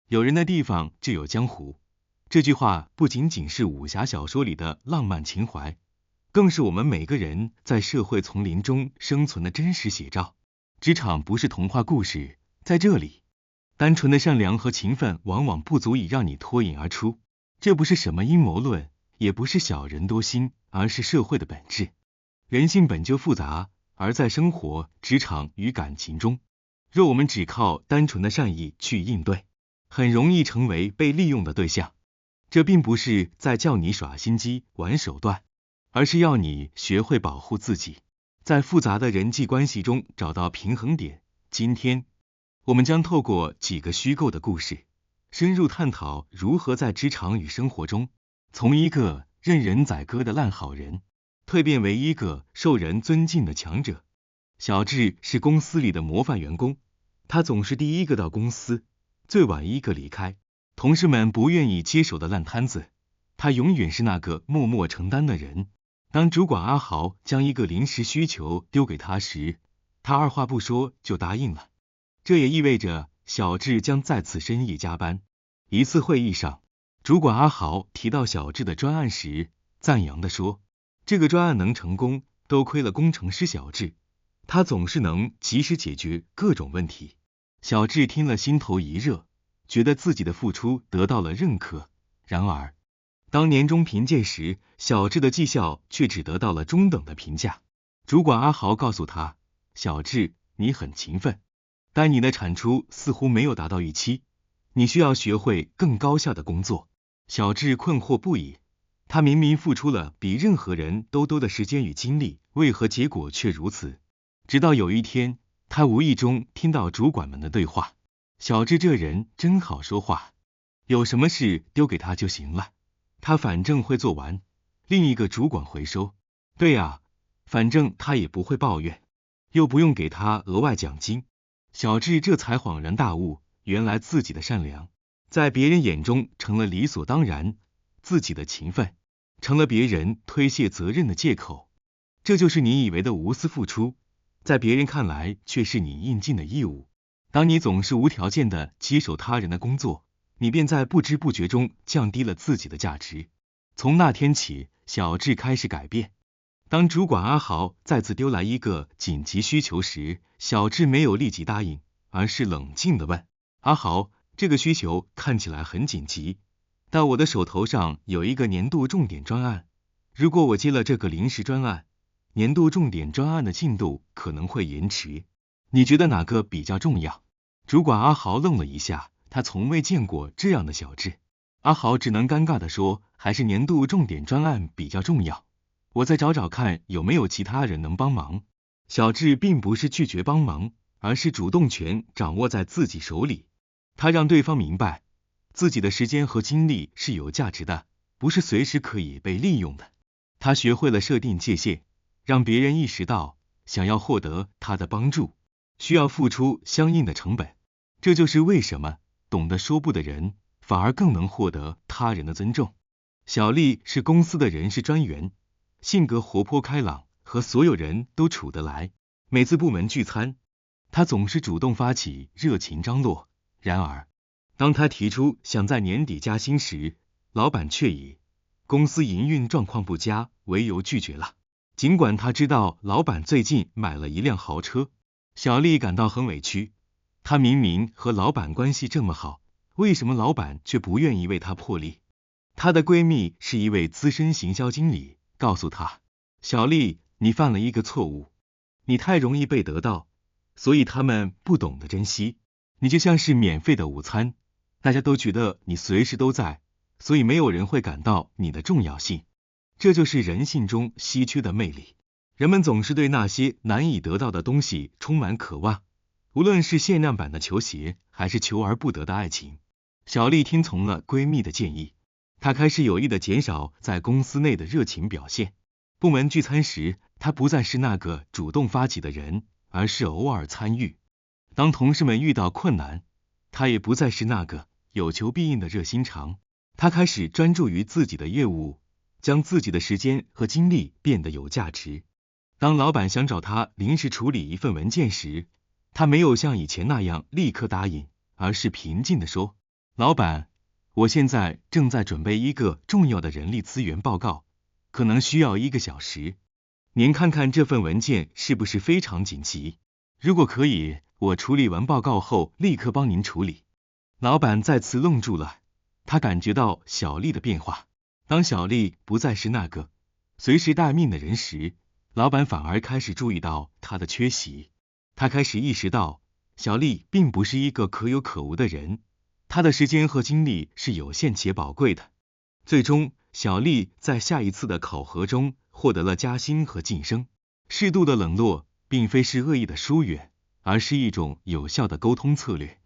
有人的地方就有江湖。这句话不仅仅是武侠小说里的浪漫情怀，更是我们每个人在社会丛林中生存的真实写照。职场不是童话故事，在这里，单纯的善良和勤奋往往不足以让你脱颖而出。这不是什么阴谋论，也不是小人多心，而是社会的本质。人性本就复杂，而在生活、职场与感情中，若我们只靠单纯的善意去应对，很容易成为被利用的对象。这并不是在叫你耍心机、玩手段，而是要你学会保护自己，在复杂的人际关系中找到平衡点。今天，我们将透过几个虚构的故事，深入探讨如何在职场与生活中，从一个任人宰割的烂好人，蜕变为一个受人尊敬的强者。小智是公司里的模范员工，他总是第一个到公司，最晚一个离开，同事们不愿意接手的烂摊子，他永远是那个默默承担的人。当主管阿豪将一个临时需求丢给他时，他二话不说就答应了。这也意味着小智将再次深夜加班。一次会议上，主管阿豪提到小智的专案时，赞扬地说，这个专案能成功，都亏了工程师小智，他总是能及时解决各种问题。小智听了心头一热，觉得自己的付出得到了认可。然而，当年终评鉴时，小智的绩效却只得到了中等的评价。主管阿豪告诉他，小智，你很勤奋，但你的产出似乎没有达到预期，你需要学会更高效的工作。小智困惑不已，他明明付出了比任何人都多的时间与精力，为何结果却如此？直到有一天，他无意中听到主管们的对话，小智这人真好说话，有什么事丢给他就行了，他反正会做完。另一个主管回说，对啊，反正他也不会抱怨，又不用给他额外奖金。小智这才恍然大悟，原来自己的善良在别人眼中成了理所当然，自己的勤奋成了别人推卸责任的借口。这就是你以为的无私付出，在别人看来却是你应尽的义务。当你总是无条件的接手他人的工作，你便在不知不觉中降低了自己的价值。从那天起，小智开始改变。当主管阿豪再次丢来一个紧急需求时，小智没有立即答应，而是冷静地问，阿豪，这个需求看起来很紧急，但我的手头上有一个年度重点专案，如果我接了这个临时专案，年度重点专案的进度可能会延迟，你觉得哪个比较重要？主管阿豪愣了一下，他从未见过这样的小智。阿豪只能尴尬地说，还是年度重点专案比较重要，我再找找看有没有其他人能帮忙。小智并不是拒绝帮忙，而是主动权掌握在自己手里。他让对方明白，自己的时间和精力是有价值的，不是随时可以被利用的。他学会了设定界限，让别人意识到，想要获得他的帮助，需要付出相应的成本。这就是为什么懂得说不的人，反而更能获得他人的尊重。小丽是公司的人事专员，性格活泼开朗，和所有人都处得来。每次部门聚餐，她总是主动发起，热情张罗。然而，当她提出想在年底加薪时，老板却以公司营运状况不佳为由拒绝了。尽管她知道老板最近买了一辆豪车，小丽感到很委屈。她明明和老板关系这么好，为什么老板却不愿意为她破例？她的闺蜜是一位资深行销经理，告诉她，小丽，你犯了一个错误，你太容易被得到，所以他们不懂得珍惜。你就像是免费的午餐，大家都觉得你随时都在，所以没有人会感到你的重要性。这就是人性中稀缺的魅力。人们总是对那些难以得到的东西充满渴望，无论是限量版的球鞋，还是求而不得的爱情。小丽听从了闺蜜的建议，她开始有意的减少在公司内的热情表现。部门聚餐时，她不再是那个主动发起的人，而是偶尔参与。当同事们遇到困难，她也不再是那个有求必应的热心肠。她开始专注于自己的业务，将自己的时间和精力变得有价值。当老板想找她临时处理一份文件时，她没有像以前那样立刻答应，而是平静地说，老板，我现在正在准备一个重要的人力资源报告，可能需要1个小时。您看看这份文件是不是非常紧急？如果可以，我处理完报告后立刻帮您处理。老板再次愣住了，他感觉到小丽的变化。当小丽不再是那个随时待命的人时，老板反而开始注意到她的缺席。他开始意识到，小丽并不是一个可有可无的人，她的时间和精力是有限且宝贵的。最终，小丽在下一次的考核中获得了加薪和晋升。适度的冷落并非是恶意的疏远，而是一种有效的沟通策略。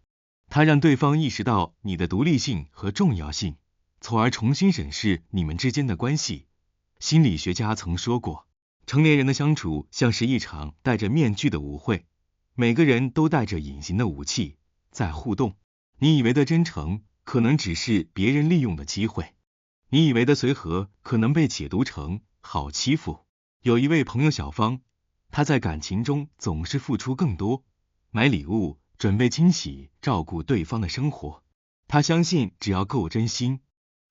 它让对方意识到你的独立性和重要性，从而重新审视你们之间的关系。心理学家曾说过，成年人的相处像是一场戴着面具的舞会，每个人都带着隐形的武器在互动。你以为的真诚，可能只是别人利用的机会；你以为的随和，可能被解读成好欺负。有一位朋友小芳，她在感情中总是付出更多，买礼物，准备惊喜，照顾对方的生活。她相信只要够真心，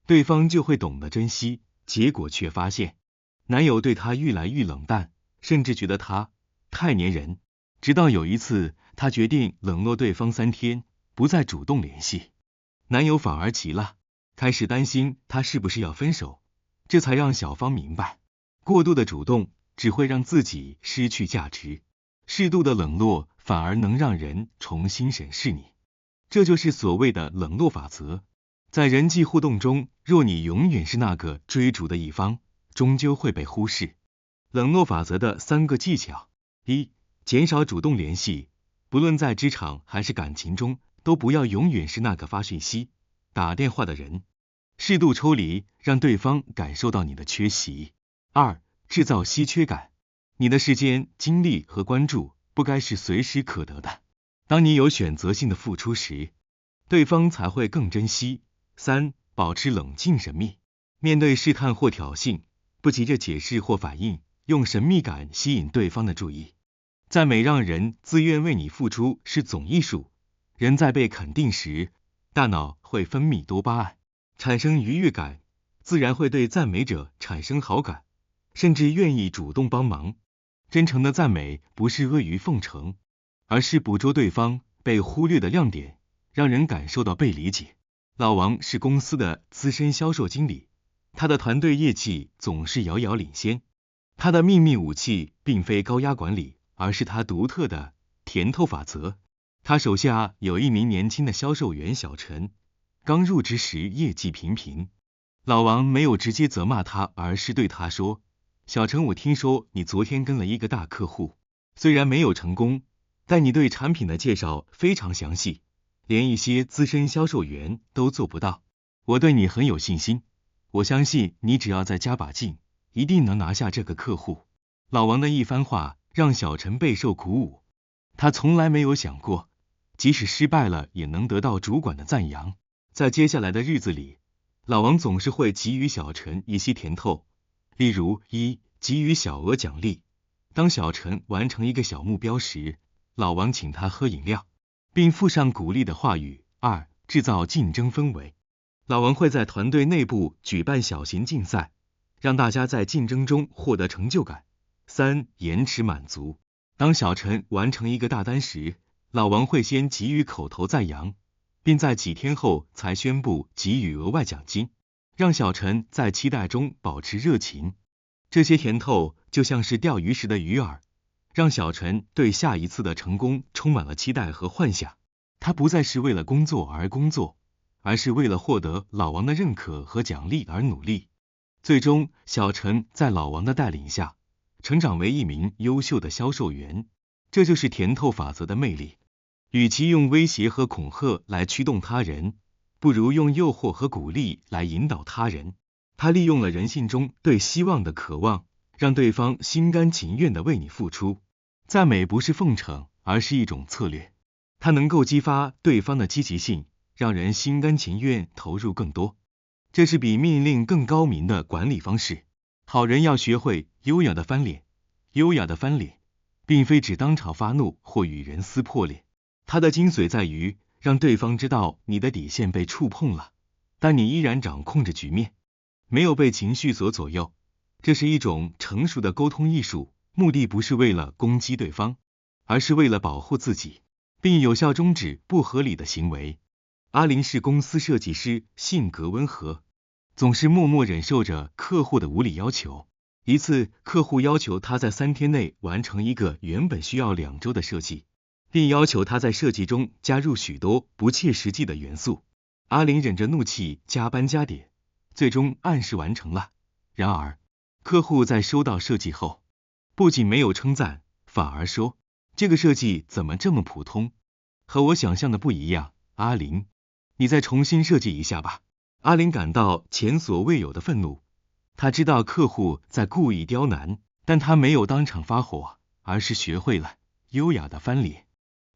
对方就会懂得珍惜。结果却发现，男友对她愈来愈冷淡，甚至觉得她太粘人。直到有一次，她决定冷落对方3天，不再主动联系。男友反而急了，开始担心她是不是要分手。这才让小芳明白，过度的主动只会让自己失去价值，适度的冷落反而能让人重新审视你。这就是所谓的冷落法则。在人际互动中，若你永远是那个追逐的一方，终究会被忽视。冷落法则的3个技巧：1. 减少主动联系，不论在职场还是感情中，都不要永远是那个发讯息、打电话的人。适度抽离，让对方感受到你的缺席。2. 制造稀缺感，你的时间、精力和关注不该是随时可得的。当你有选择性的付出时，对方才会更珍惜。3. 保持冷静神秘，面对试探或挑衅，不急着解释或反应，用神秘感吸引对方的注意。赞美让人自愿为你付出是总艺术。人在被肯定时，大脑会分泌多巴胺，产生愉悦感，自然会对赞美者产生好感，甚至愿意主动帮忙。真诚的赞美不是阿谀奉承，而是捕捉对方被忽略的亮点，让人感受到被理解。老王是公司的资深销售经理，他的团队业绩总是遥遥领先。他的秘密武器并非高压管理，而是他独特的甜头法则。他手下有一名年轻的销售员小陈，刚入职时业绩平平。老王没有直接责骂他，而是对他说：小陈，我听说你昨天跟了一个大客户，虽然没有成功，但你对产品的介绍非常详细，连一些资深销售员都做不到。我对你很有信心，我相信你只要再加把劲，一定能拿下这个客户。老王的一番话让小陈备受鼓舞，他从来没有想过，即使失败了也能得到主管的赞扬。在接下来的日子里，老王总是会给予小陈一些甜头，例如1. 给予小额奖励，当小陈完成一个小目标时，老王请他喝饮料，并附上鼓励的话语。2. 制造竞争氛围，老王会在团队内部举办小型竞赛，让大家在竞争中获得成就感。3. 延迟满足，当小陈完成一个大单时，老王会先给予口头赞扬，并在几天后才宣布给予额外奖金，让小陈在期待中保持热情。这些甜头就像是钓鱼时的鱼饵，让小陈对下一次的成功充满了期待和幻想。他不再是为了工作而工作，而是为了获得老王的认可和奖励而努力。最终，小陈在老王的带领下，成长为一名优秀的销售员。这就是甜头法则的魅力。与其用威胁和恐吓来驱动他人，不如用诱惑和鼓励来引导他人。他利用了人性中对希望的渴望，让对方心甘情愿地为你付出。赞美不是奉承，而是一种策略，它能够激发对方的积极性，让人心甘情愿投入更多。这是比命令更高明的管理方式。好人要学会优雅的翻脸。优雅的翻脸，并非指当场发怒或与人撕破脸，它的精髓在于让对方知道你的底线被触碰了，但你依然掌控着局面，没有被情绪所左右。这是一种成熟的沟通艺术，目的不是为了攻击对方，而是为了保护自己，并有效终止不合理的行为。阿林是公司设计师，性格温和，总是默默忍受着客户的无理要求。一次，客户要求他在3天内完成一个原本需要2周的设计，并要求他在设计中加入许多不切实际的元素。阿林忍着怒气加班加点，最终按时完成了。然而，客户在收到设计后，不仅没有称赞，反而说这个设计怎么这么普通，和我想象的不一样。阿林，你再重新设计一下吧。阿林感到前所未有的愤怒，他知道客户在故意刁难，但他没有当场发火，而是学会了优雅的翻脸。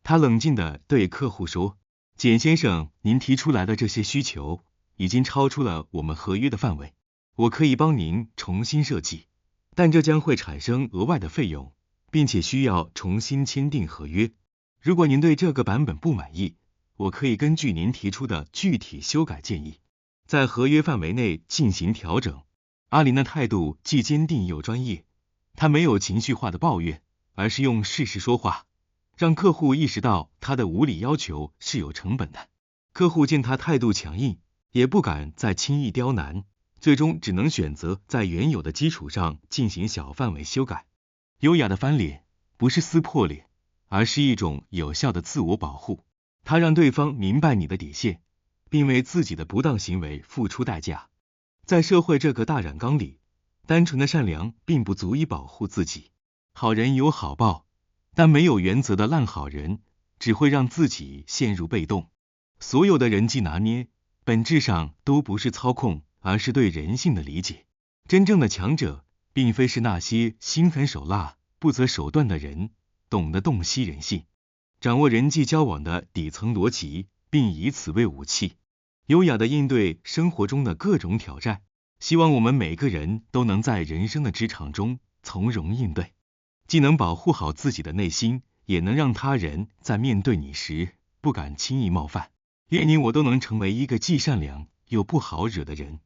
他冷静地对客户说，简先生，您提出来的这些需求已经超出了我们合约的范围，我可以帮您重新设计，但这将会产生额外的费用，并且需要重新签订合约。如果您对这个版本不满意，我可以根据您提出的具体修改建议，在合约范围内进行调整。阿林的态度既坚定又专业，他没有情绪化的抱怨，而是用事实说话，让客户意识到他的无理要求是有成本的。客户见他态度强硬，也不敢再轻易刁难，最终只能选择在原有的基础上进行小范围修改。优雅的翻脸不是撕破脸，而是一种有效的自我保护。它让对方明白你的底线，并为自己的不当行为付出代价。在社会这个大染缸里，单纯的善良并不足以保护自己。好人有好报，但没有原则的烂好人只会让自己陷入被动。所有的人际拿捏，本质上都不是操控，而是对人性的理解。真正的强者，并非是那些心狠手辣、不择手段的人，懂得洞悉人性，掌握人际交往的底层逻辑，并以此为武器，优雅地应对生活中的各种挑战。希望我们每个人都能在人生的职场中从容应对，既能保护好自己的内心，也能让他人在面对你时不敢轻易冒犯。愿你我都能成为一个既善良又不好惹的人。